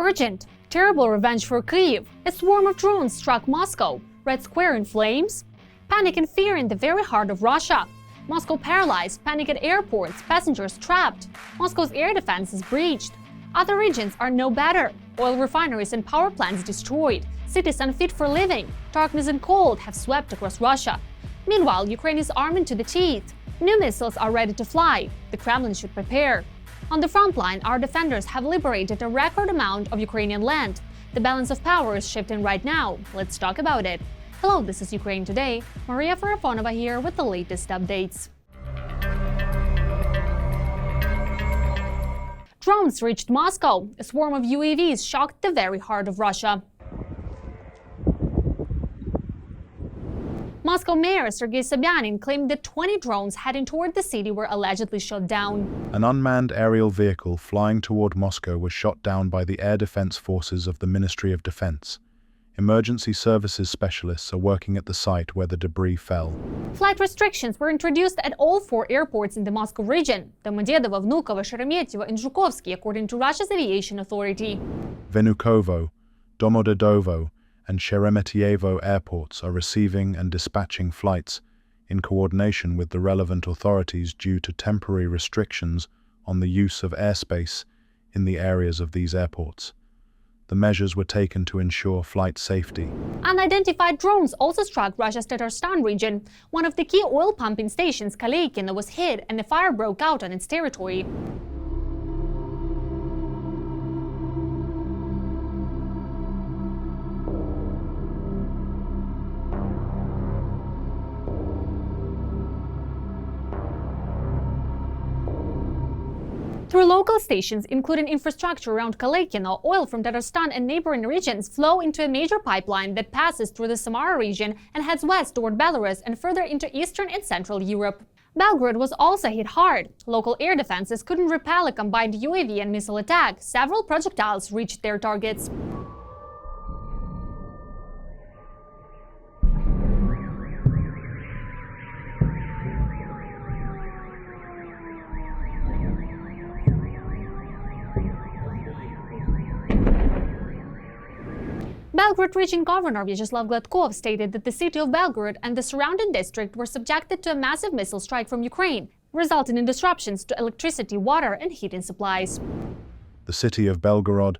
Urgent, terrible revenge for Kyiv. A swarm of drones struck Moscow. Red Square in flames. Panic and fear in the very heart of Russia. Moscow paralyzed, panic at airports, passengers trapped. Moscow's air defense is breached. Other regions are no better. Oil refineries and power plants destroyed. Cities unfit for living. Darkness and cold have swept across Russia. Meanwhile, Ukraine is armed to the teeth. New missiles are ready to fly. The Kremlin should prepare. On the front line, our defenders have liberated a record amount of Ukrainian land. The balance of power is shifting right now. Let's talk about it. Hello, this is Ukraine Today. Maria Farafonova here with the latest updates. Drones reached Moscow. A swarm of UAVs shocked the very heart of Russia. Moscow Mayor Sergei Sobyanin claimed that 20 drones heading toward the city were allegedly shot down. An unmanned aerial vehicle flying toward Moscow was shot down by the air defense forces of the Ministry of Defense. Emergency services specialists are working at the site where the debris fell. Flight restrictions were introduced at all 4 airports in the Moscow region: Domodedovo, Vnukovo, Sheremetyevo, and Zhukovsky, according to Russia's aviation authority. Vnukovo, Domodedovo, and Sheremetyevo airports are receiving and dispatching flights in coordination with the relevant authorities due to temporary restrictions on the use of airspace in the areas of these airports. The measures were taken to ensure flight safety. Unidentified drones also struck Russia's Tatarstan region. One of the key oil pumping stations, Kaleykino, was hit and a fire broke out on its territory. Through local stations, including infrastructure around Kaleykino, oil from Tatarstan and neighboring regions flow into a major pipeline that passes through the Samara region and heads west toward Belarus and further into Eastern and Central Europe. Belgrade was also hit hard. Local air defenses couldn't repel a combined UAV and missile attack. Several projectiles reached their targets. Belgrade Region Governor Vyacheslav Gladkov stated that the city of Belgrade and the surrounding district were subjected to a massive missile strike from Ukraine, resulting in disruptions to electricity, water, and heating supplies. The city of Belgorod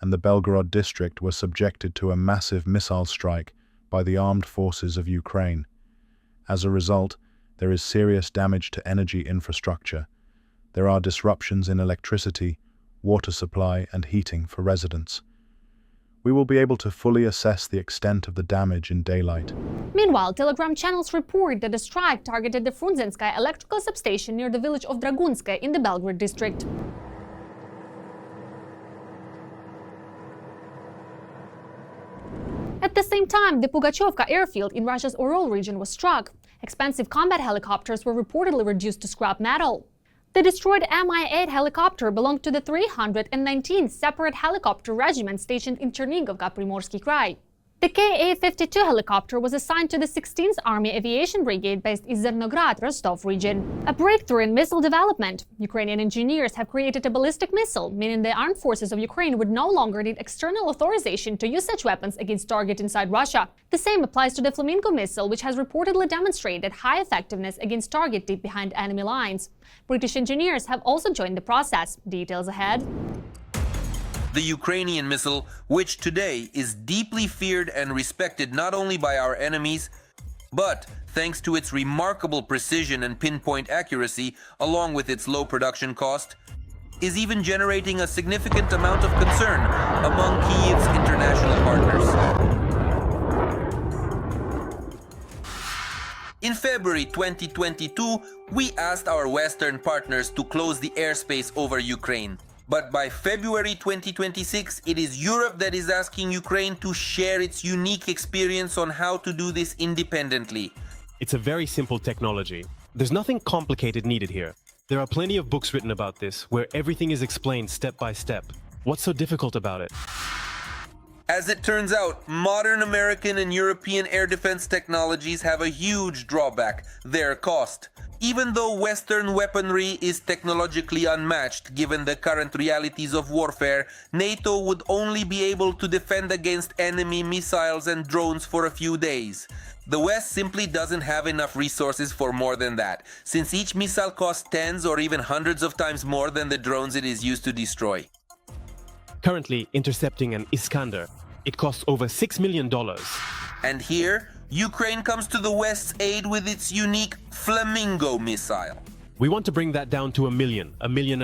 and the Belgorod district were subjected to a massive missile strike by the armed forces of Ukraine. As a result, there is serious damage to energy infrastructure. There are disruptions in electricity, water supply, and heating for residents. We will be able to fully assess the extent of the damage in daylight. Meanwhile, Telegram channels report that the strike targeted the Frunzenskaya electrical substation near the village of Dragunskaya in the Belgrade district. At the same time, the Pugachevka airfield in Russia's Ural region was struck. Expensive combat helicopters were reportedly reduced to scrap metal. The destroyed Mi-8 helicopter belonged to the 319th Separate Helicopter Regiment stationed in Chernigovka, Primorsky Krai. The Ka-52 helicopter was assigned to the 16th Army Aviation Brigade based in Zernograd, Rostov region. A breakthrough in missile development. Ukrainian engineers have created a ballistic missile, meaning the armed forces of Ukraine would no longer need external authorization to use such weapons against targets inside Russia. The same applies to the Flamingo missile, which has reportedly demonstrated high effectiveness against targets deep behind enemy lines. British engineers have also joined the process. Details ahead. The Ukrainian missile, which today is deeply feared and respected not only by our enemies, but thanks to its remarkable precision and pinpoint accuracy, along with its low production cost, is even generating a significant amount of concern among Kyiv's international partners. In February 2022, we asked our Western partners to close the airspace over Ukraine. But by February 2026, it is Europe that is asking Ukraine to share its unique experience on how to do this independently. It's a very simple technology. There's nothing complicated needed here. There are plenty of books written about this, where everything is explained step by step. What's so difficult about it? As it turns out, modern American and European air defense technologies have a huge drawback: their cost. Even though Western weaponry is technologically unmatched given the current realities of warfare, NATO would only be able to defend against enemy missiles and drones for a few days. The West simply doesn't have enough resources for more than that, since each missile costs tens or even hundreds of times more than the drones it is used to destroy. Currently, intercepting an Iskander, it costs over $6 million. And here, Ukraine comes to the West's aid with its unique Flamingo missile. We want to bring that down to $1.5 million,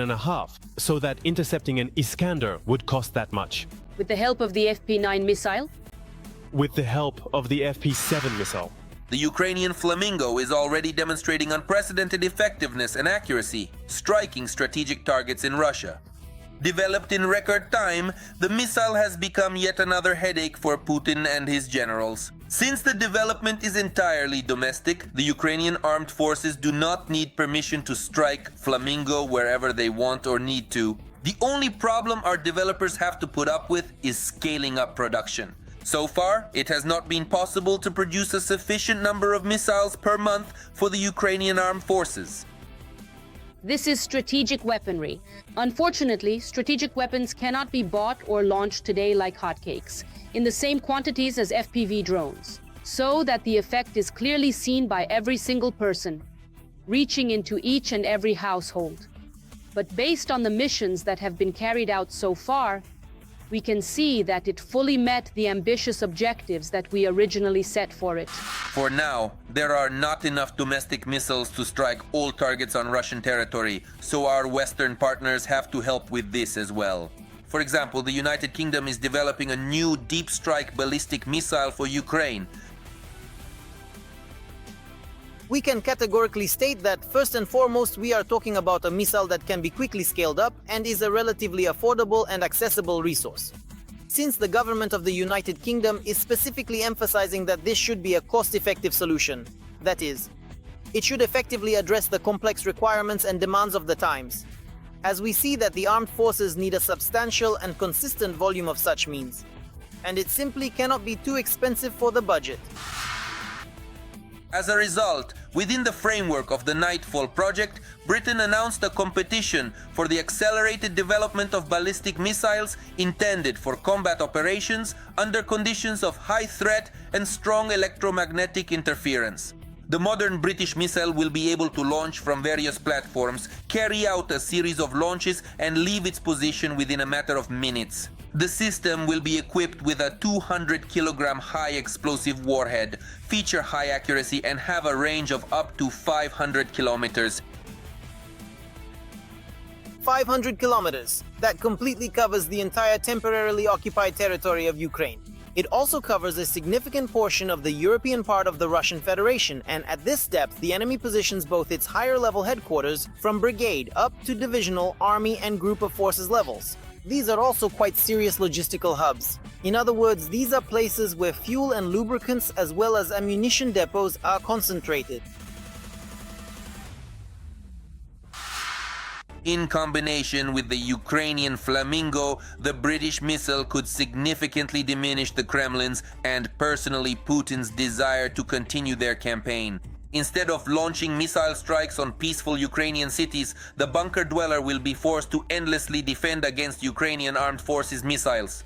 so that intercepting an Iskander would cost that much. With the help of the FP9 missile? With the help of the FP7 missile. The Ukrainian Flamingo is already demonstrating unprecedented effectiveness and accuracy, striking strategic targets in Russia. Developed in record time, the missile has become yet another headache for Putin and his generals. Since the development is entirely domestic, the Ukrainian armed forces do not need permission to strike Flamingo wherever they want or need to. The only problem our developers have to put up with is scaling up production. So far, it has not been possible to produce a sufficient number of missiles per month for the Ukrainian armed forces. This is strategic weaponry. Unfortunately, strategic weapons cannot be bought or launched today like hotcakes, in the same quantities as FPV drones, so that the effect is clearly seen by every single person, reaching into each and every household. But based on the missions that have been carried out so far, we can see that it fully met the ambitious objectives that we originally set for it. For now, there are not enough domestic missiles to strike all targets on Russian territory, so our Western partners have to help with this as well. For example, the United Kingdom is developing a new deep strike ballistic missile for Ukraine. We can categorically state that first and foremost we are talking about a missile that can be quickly scaled up and is a relatively affordable and accessible resource. Since the government of the United Kingdom is specifically emphasizing that this should be a cost-effective solution, that is, it should effectively address the complex requirements and demands of the times, as we see that the armed forces need a substantial and consistent volume of such means, and it simply cannot be too expensive for the budget. As a result, within the framework of the Nightfall project, Britain announced a competition for the accelerated development of ballistic missiles intended for combat operations under conditions of high threat and strong electromagnetic interference. The modern British missile will be able to launch from various platforms, carry out a series of launches, and leave its position within a matter of minutes. The system will be equipped with a 200-kilogram high explosive warhead, feature high accuracy, and have a range of up to 500 kilometers. 500 kilometers. That completely covers the entire temporarily occupied territory of Ukraine. It also covers a significant portion of the European part of the Russian Federation, and at this depth the enemy positions both its higher-level headquarters from brigade up to divisional, army, and group of forces levels. These are also quite serious logistical hubs. In other words, these are places where fuel and lubricants as well as ammunition depots are concentrated. In combination with the Ukrainian Flamingo, the British missile could significantly diminish the Kremlin's and personally Putin's desire to continue their campaign. Instead of launching missile strikes on peaceful Ukrainian cities, the bunker dweller will be forced to endlessly defend against Ukrainian armed forces missiles.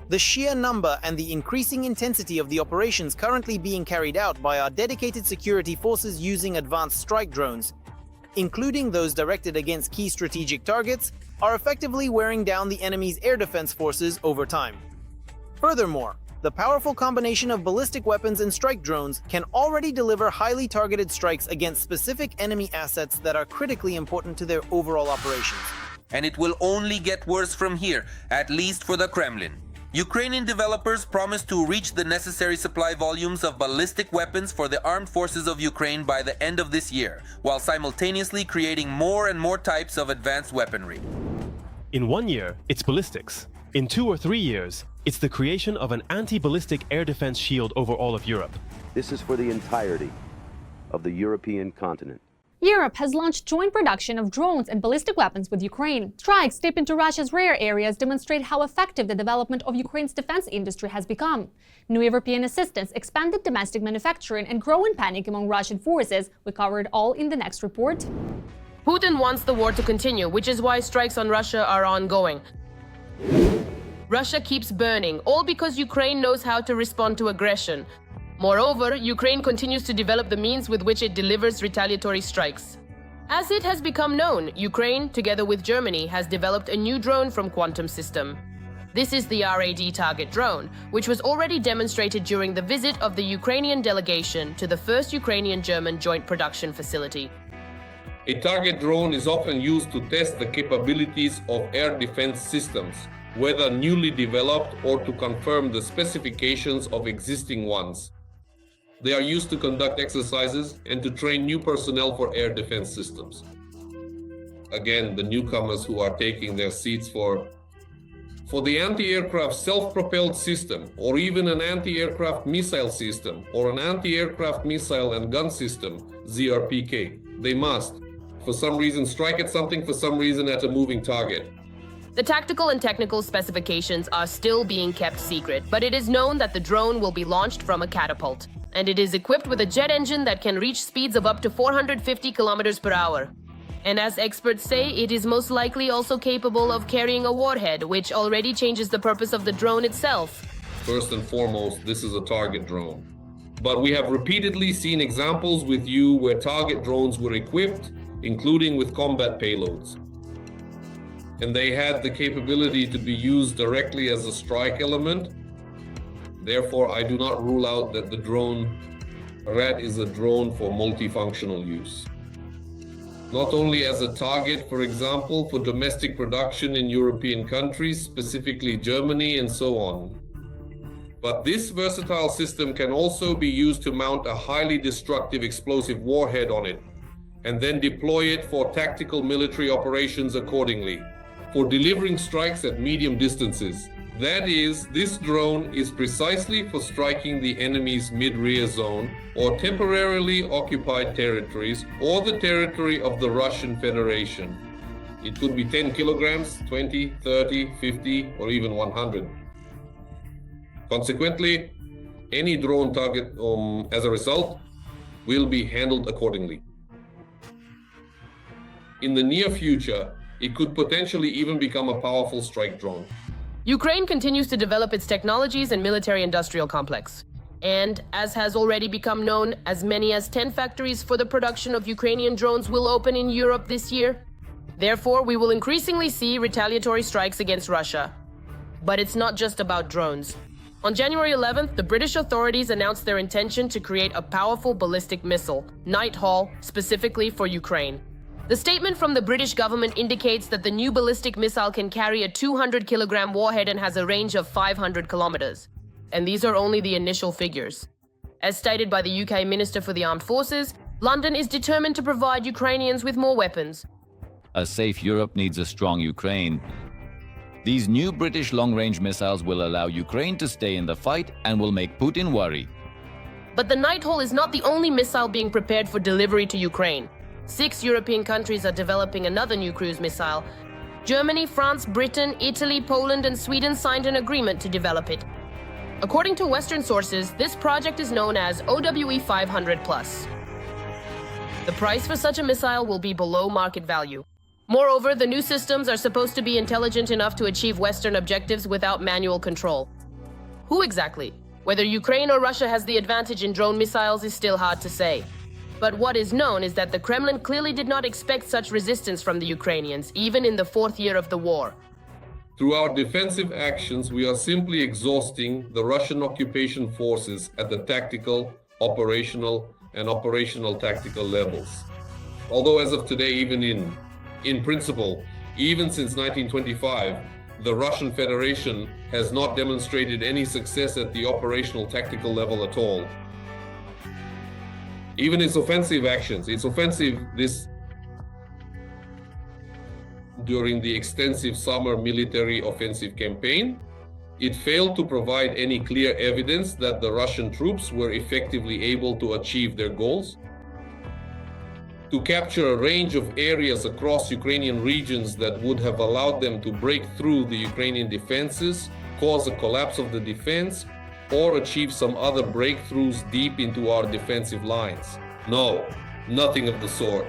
The sheer number and the increasing intensity of the operations currently being carried out by our dedicated security forces using advanced strike drones, including those directed against key strategic targets, are effectively wearing down the enemy's air defense forces over time. Furthermore, the powerful combination of ballistic weapons and strike drones can already deliver highly targeted strikes against specific enemy assets that are critically important to their overall operations. And it will only get worse from here, at least for the Kremlin. Ukrainian developers promise to reach the necessary supply volumes of ballistic weapons for the armed forces of Ukraine by the end of this year, while simultaneously creating more and more types of advanced weaponry. In 1 year, it's ballistics. In 2 or 3 years, it's the creation of an anti-ballistic air defense shield over all of Europe. This is for the entirety of the European continent. Europe has launched joint production of drones and ballistic weapons with Ukraine. Strikes deep into Russia's rare areas demonstrate how effective the development of Ukraine's defense industry has become. New European assistance, expanded domestic manufacturing, and growing panic among Russian forces. We covered all in the next report. Putin wants the war to continue, which is why strikes on Russia are ongoing. Russia keeps burning, all because Ukraine knows how to respond to aggression. Moreover, Ukraine continues to develop the means with which it delivers retaliatory strikes. As it has become known, Ukraine, together with Germany, has developed a new drone from Quantum System. This is the RAD target drone, which was already demonstrated during the visit of the Ukrainian delegation to the first Ukrainian-German joint production facility. A target drone is often used to test the capabilities of air defense systems, whether newly developed or to confirm the specifications of existing ones. They are used to conduct exercises and to train new personnel for air defense systems. Again, the newcomers who are taking their seats for the anti-aircraft self-propelled system, or even an anti-aircraft missile system, or an anti-aircraft missile and gun system, ZRPK. They must, for some reason, strike at something, for some reason at a moving target. The tactical and technical specifications are still being kept secret, but it is known that the drone will be launched from a catapult. And it is equipped with a jet engine that can reach speeds of up to 450 kilometers per hour. And as experts say, it is most likely also capable of carrying a warhead, which already changes the purpose of the drone itself. First and foremost, this is a target drone. But we have repeatedly seen examples with you where target drones were equipped, including with combat payloads. And they had the capability to be used directly as a strike element. Therefore, I do not rule out that the drone RAD is a drone for multifunctional use. Not only as a target, for example, for domestic production in European countries, specifically Germany and so on. But this versatile system can also be used to mount a highly destructive explosive warhead on it, and then deploy it for tactical military operations accordingly, for delivering strikes at medium distances. That is, this drone is precisely for striking the enemy's mid-rear zone or temporarily occupied territories or the territory of the Russian Federation. It could be 10 kilograms, 20, 30, 50, or even 100. Consequently, any drone target, as a result, will be handled accordingly. In the near future, it could potentially even become a powerful strike drone. Ukraine continues to develop its technologies and military-industrial complex. And, as has already become known, as many as 10 factories for the production of Ukrainian drones will open in Europe this year. Therefore, we will increasingly see retaliatory strikes against Russia. But it's not just about drones. On January 11th, the British authorities announced their intention to create a powerful ballistic missile, Nighthawk, specifically for Ukraine. The statement from the British government indicates that the new ballistic missile can carry a 200-kilogram warhead and has a range of 500 kilometers. And these are only the initial figures. As stated by the UK Minister for the Armed Forces, London is determined to provide Ukrainians with more weapons. A safe Europe needs a strong Ukraine. These new British long-range missiles will allow Ukraine to stay in the fight and will make Putin worry. But the Nighthawk is not the only missile being prepared for delivery to Ukraine. 6 European countries are developing another new cruise missile. Germany, France, Britain, Italy, Poland, and Sweden signed an agreement to develop it. According to Western sources, this project is known as OWE 500+. The price for such a missile will be below market value. Moreover, the new systems are supposed to be intelligent enough to achieve Western objectives without manual control. Who exactly? Whether Ukraine or Russia has the advantage in drone missiles is still hard to say. But what is known is that the Kremlin clearly did not expect such resistance from the Ukrainians, even in the 4th year of the war. Through our defensive actions, we are simply exhausting the Russian occupation forces at the tactical, operational, and operational tactical levels. Although as of today, even in principle, even since 1925, the Russian Federation has not demonstrated any success at the operational tactical level at all. Even its offensive actions, during the extensive summer military offensive campaign, it failed to provide any clear evidence that the Russian troops were effectively able to achieve their goals. to capture a range of areas across Ukrainian regions that would have allowed them to break through the Ukrainian defenses, cause a collapse of the defense, or achieve some other breakthroughs deep into our defensive lines. No, nothing of the sort.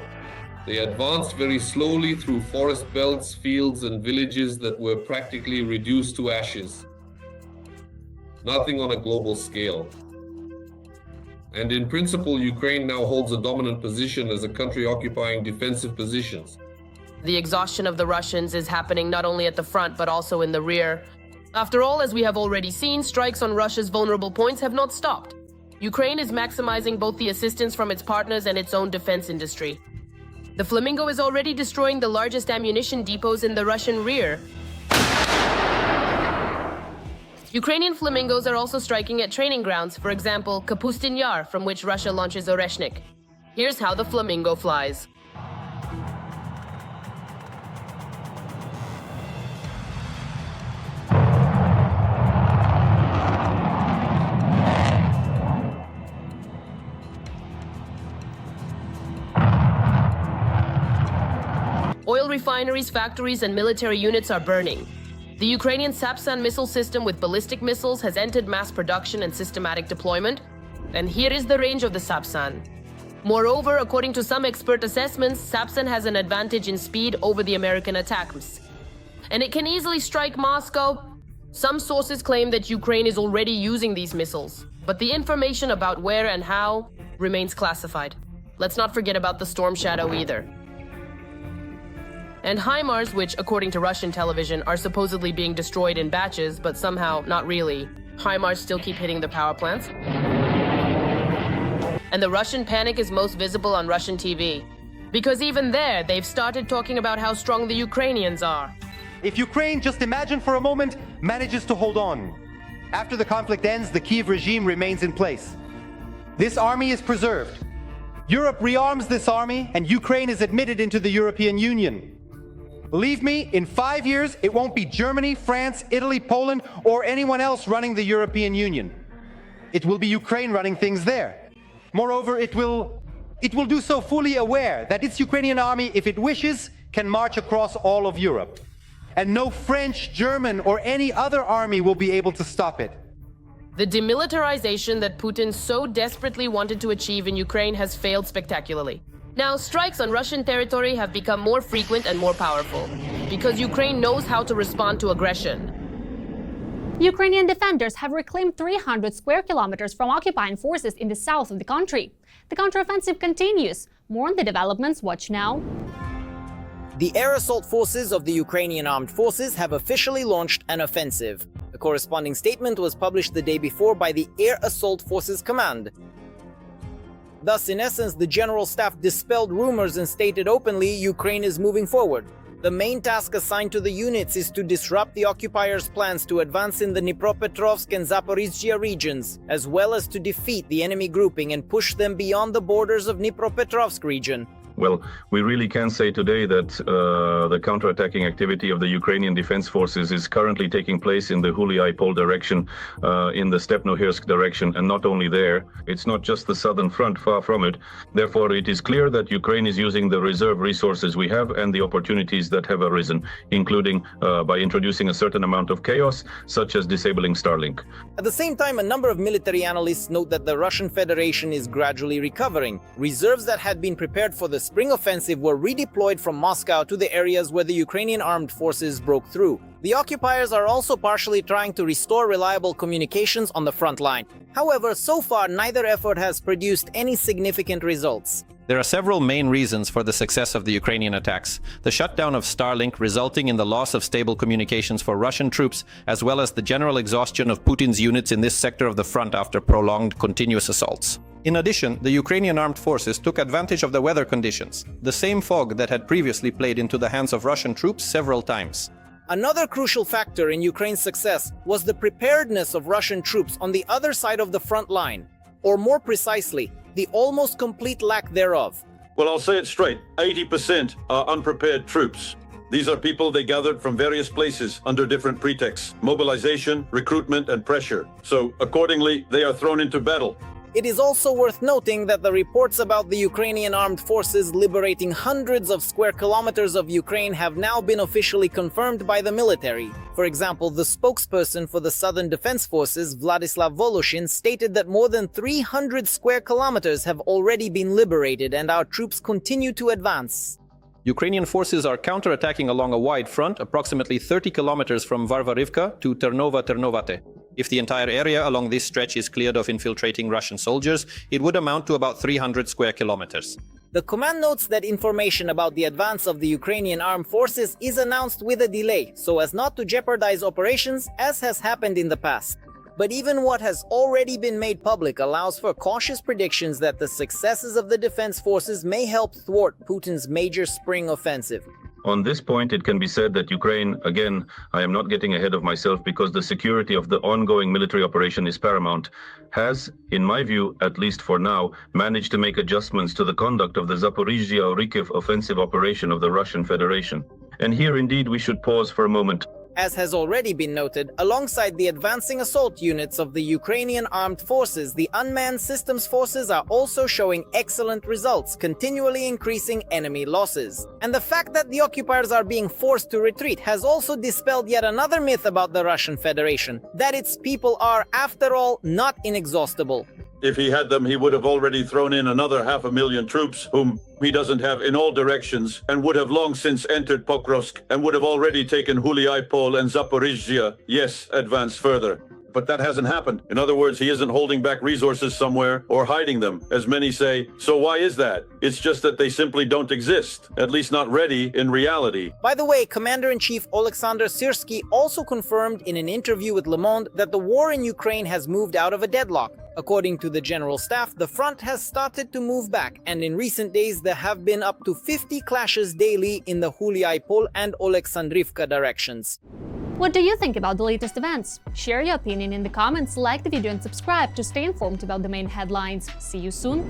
They advanced very slowly through forest belts, fields, and villages that were practically reduced to ashes. Nothing on a global scale. And in principle, Ukraine now holds a dominant position as a country occupying defensive positions. The exhaustion of the Russians is happening not only at the front but also in the rear. After all, as we have already seen, strikes on Russia's vulnerable points have not stopped. Ukraine is maximizing both the assistance from its partners and its own defense industry. The Flamingo is already destroying the largest ammunition depots in the Russian rear. Ukrainian Flamingos are also striking at training grounds, for example, Kapustin Yar, from which Russia launches Oreshnik. Here's how the Flamingo flies. Oil refineries, factories, and military units are burning. The Ukrainian Sapsan missile system with ballistic missiles has entered mass production and systematic deployment. And here is the range of the Sapsan. Moreover, according to some expert assessments, Sapsan has an advantage in speed over the American attacks. And it can easily strike Moscow. Some sources claim that Ukraine is already using these missiles, but the information about where and how remains classified. Let's not forget about the Storm Shadow either. And HIMARS, which, according to Russian television, are supposedly being destroyed in batches, but somehow not really. HIMARS still keep hitting the power plants. And the Russian panic is most visible on Russian TV. Because even there, they've started talking about how strong the Ukrainians are. If Ukraine, just imagine for a moment, manages to hold on. After the conflict ends, the Kyiv regime remains in place. This army is preserved. Europe rearms this army, and Ukraine is admitted into the European Union. Believe me, in 5 years, it won't be Germany, France, Italy, Poland, or anyone else running the European Union. It will be Ukraine running things there. Moreover, it will do so fully aware that its Ukrainian army, if it wishes, can march across all of Europe. And no French, German, or any other army will be able to stop it. The demilitarization that Putin so desperately wanted to achieve in Ukraine has failed spectacularly. Now, strikes on Russian territory have become more frequent and more powerful, because Ukraine knows how to respond to aggression. Ukrainian defenders have reclaimed 300 square kilometers from occupying forces in the south of the country. The counteroffensive continues. More on the developments, watch now. The air assault forces of the Ukrainian armed forces have officially launched an offensive. A corresponding statement was published the day before by the Air Assault Forces Command. Thus, in essence, the General Staff dispelled rumors and stated openly Ukraine is moving forward. The main task assigned to the units is to disrupt the occupiers' plans to advance in the Dnipropetrovsk and Zaporizhzhia regions, as well as to defeat the enemy grouping and push them beyond the borders of Dnipropetrovsk region. Well, we really can say today that the counterattacking activity of the Ukrainian Defense Forces is currently taking place in the Huliai-Pol direction, in the Stepnohirsk direction, and not only there. It's not just the southern front, far from it. Therefore, it is clear that Ukraine is using the reserve resources we have and the opportunities that have arisen, including by introducing a certain amount of chaos, such as disabling Starlink. At the same time, a number of military analysts note that the Russian Federation is gradually recovering. Reserves that had been prepared for the spring offensive were redeployed from Moscow to the areas where the Ukrainian armed forces broke through. The occupiers are also partially trying to restore reliable communications on the front line. However, so far neither effort has produced any significant results. There are several main reasons for the success of the Ukrainian attacks. The shutdown of Starlink resulting in the loss of stable communications for Russian troops, as well as the general exhaustion of Putin's units in this sector of the front after prolonged continuous assaults. In addition, the Ukrainian armed forces took advantage of the weather conditions, the same fog that had previously played into the hands of Russian troops several times. Another crucial factor in Ukraine's success was the preparedness of Russian troops on the other side of the front line, or more precisely, the almost complete lack thereof. Well, I'll say it straight, 80% are unprepared troops. These are people they gathered from various places under different pretexts, mobilization, recruitment, and pressure. So accordingly, they are thrown into battle. It is also worth noting that the reports about the Ukrainian armed forces liberating hundreds of square kilometers of Ukraine have now been officially confirmed by the military. For example, the spokesperson for the Southern Defense Forces, Vladislav Voloshin, stated that more than 300 square kilometers have already been liberated and our troops continue to advance. Ukrainian forces are counterattacking along a wide front, approximately 30 kilometers from Varvarivka to Ternova-Ternovate. If the entire area along this stretch is cleared of infiltrating Russian soldiers, it would amount to about 300 square kilometers. The command notes that information about the advance of the Ukrainian armed forces is announced with a delay, so as not to jeopardize operations, as has happened in the past. But even what has already been made public allows for cautious predictions that the successes of the defense forces may help thwart Putin's major spring offensive. On this point, it can be said that Ukraine, again, I am not getting ahead of myself because the security of the ongoing military operation is paramount, has, in my view, at least for now, managed to make adjustments to the conduct of the Zaporizhzhia-Orikhiv offensive operation of the Russian Federation. And here, indeed, we should pause for a moment. As has already been noted, alongside the advancing assault units of the Ukrainian armed forces, the unmanned systems forces are also showing excellent results, continually increasing enemy losses. And the fact that the occupiers are being forced to retreat has also dispelled yet another myth about the Russian Federation, that its people are, after all, not inexhaustible. If he had them, he would have already thrown in another 500,000 troops, whom he doesn't have in all directions, and would have long since entered Pokrovsk, and would have already taken Huliaipol and Zaporizhzhia, yes, advanced further. But that hasn't happened. In other words, he isn't holding back resources somewhere or hiding them, as many say. So why is that? It's just that they simply don't exist, at least not ready in reality. By the way, Commander-in-Chief Oleksandr Syrsky also confirmed in an interview with Le Monde that the war in Ukraine has moved out of a deadlock. According to the General Staff, the front has started to move back, and in recent days there have been up to 50 clashes daily in the Huliaipol and Oleksandrivka directions. What do you think about the latest events? Share your opinion in the comments, like the video and subscribe to stay informed about the main headlines. See you soon!